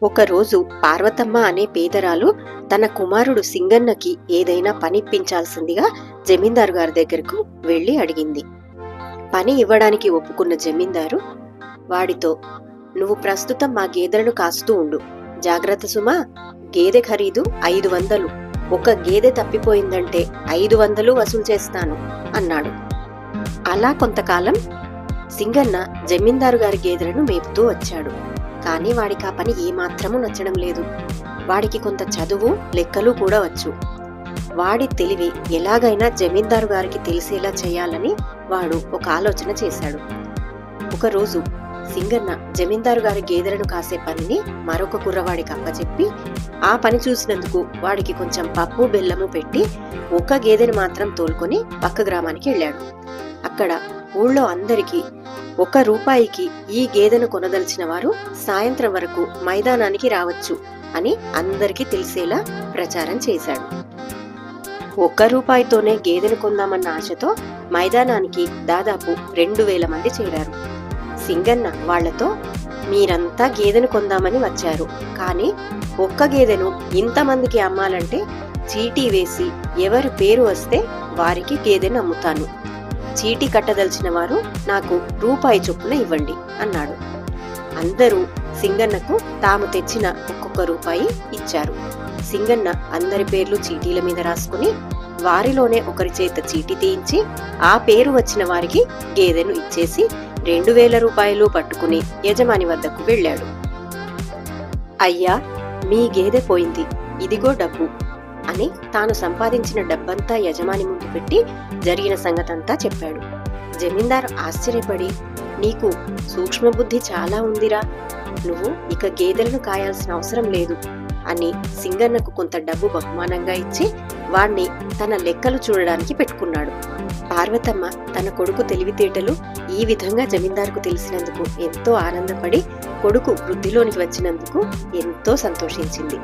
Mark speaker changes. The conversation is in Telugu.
Speaker 1: ఒకరోజు పార్వతమ్మ అనే పేదరాలు తన కుమారుడు సింగన్నకి ఏదైనా పనిప్పించాల్సిందిగా జమీందారు గారి దగ్గరకు వెళ్లి అడిగింది. పని ఇవ్వడానికి ఒప్పుకున్న జమీందారు వాడితో, "నువ్వు ప్రస్తుతం మా గేదెలను కాస్తూ ఉండు. జాగ్రత్త సుమా, గేదె ఖరీదు 500. ఒక గేదె తప్పిపోయిందంటే 500 వసూలు చేస్తాను" అన్నాడు. అలా కొంతకాలం సింగన్న జమీందారు గారి గేదెలను మేపుతూ వచ్చాడు. కానీ వాడికి ఆ పని ఏమాత్రమూ నచ్చడం లేదు. వాడికి కొంత చదువు, లెక్కలు కూడా వచ్చు. వాడి తెలివి ఎలాగైనా జమీందారు గారికి తెలిసేలా చేయాలని వాడు ఒక ఆలోచన చేశాడు. ఒకరోజు సింగన్న జమీందారు గారి గేదెలను కాసే పనిని మరొక కుర్రవాడికి అప్పచెప్పి, ఆ పని చూసినందుకు వాడికి కొంచెం పప్పు బెల్లము పెట్టి ఒక గేదెను మాత్రం తోలుకొని పక్క గ్రామానికి వెళ్ళాడు. అక్కడ ఊళ్ళో అందరికీ ₹1 ఈ గేదెను కొనదలిచిన వారు సాయంత్రం వరకు మైదానానికి రావచ్చు అని అందరికీ తెలిసేలా ప్రచారం చేశాడు. ₹1తోనే గేదెను కొందామన్న ఆశతో మైదానానికి దాదాపు 2000 మంది చేరారు. సింగన్న వాళ్లతో, "మీరంతా గేదెను కొందామని వచ్చారు. కానీ ఒక్క గేదెను ఇంతమందికి అమ్మాలంటే చీటీ వేసి ఎవరి పేరు వస్తే వారికి గేదెను అమ్ముతాను. చీటీ కట్టదలిచిన వారు నాకు ₹1 చొప్పున ఇవ్వండి" అన్నాడు. అందరూ సింగన్నకు తాము తెచ్చిన ఒక్కొక్క ₹1 ఇచ్చారు. సింగన్న అందరి పేర్లు చీటీల మీద రాసుకుని వారిలోనే ఒకరి చేత చీటీ తీయించి ఆ పేరు వచ్చిన వారికి గేదెను ఇచ్చేసి ₹2000 పట్టుకుని యజమాని వద్దకు వెళ్ళాడు. "అయ్యా, మీ గేదె పోయింది, ఇదిగో డబ్బు" అని తాను సంపాదించిన డబ్బంతా యజమాని ముందు పెట్టి జరిగిన సంగతంతా చెప్పాడు. జమీందారు ఆశ్చర్యపడి, "నీకు సూక్ష్మబుద్ధి చాలా ఉందిరా. నువ్వు ఇక గేదెలను కాయాల్సిన అవసరం లేదు" అని సింగన్నకు కొంత డబ్బు బహుమానంగా ఇచ్చి వాణ్ణి తన లెక్కలు చూడడానికి పెట్టుకున్నాడు. పార్వతమ్మ తన కొడుకు తెలివితేటలు ఈ విధంగా జమీందారుకు తెలిసినందుకు ఎంతో ఆనందపడి కొడుకు వృద్ధిలోనికి వచ్చినందుకు ఎంతో సంతోషించింది.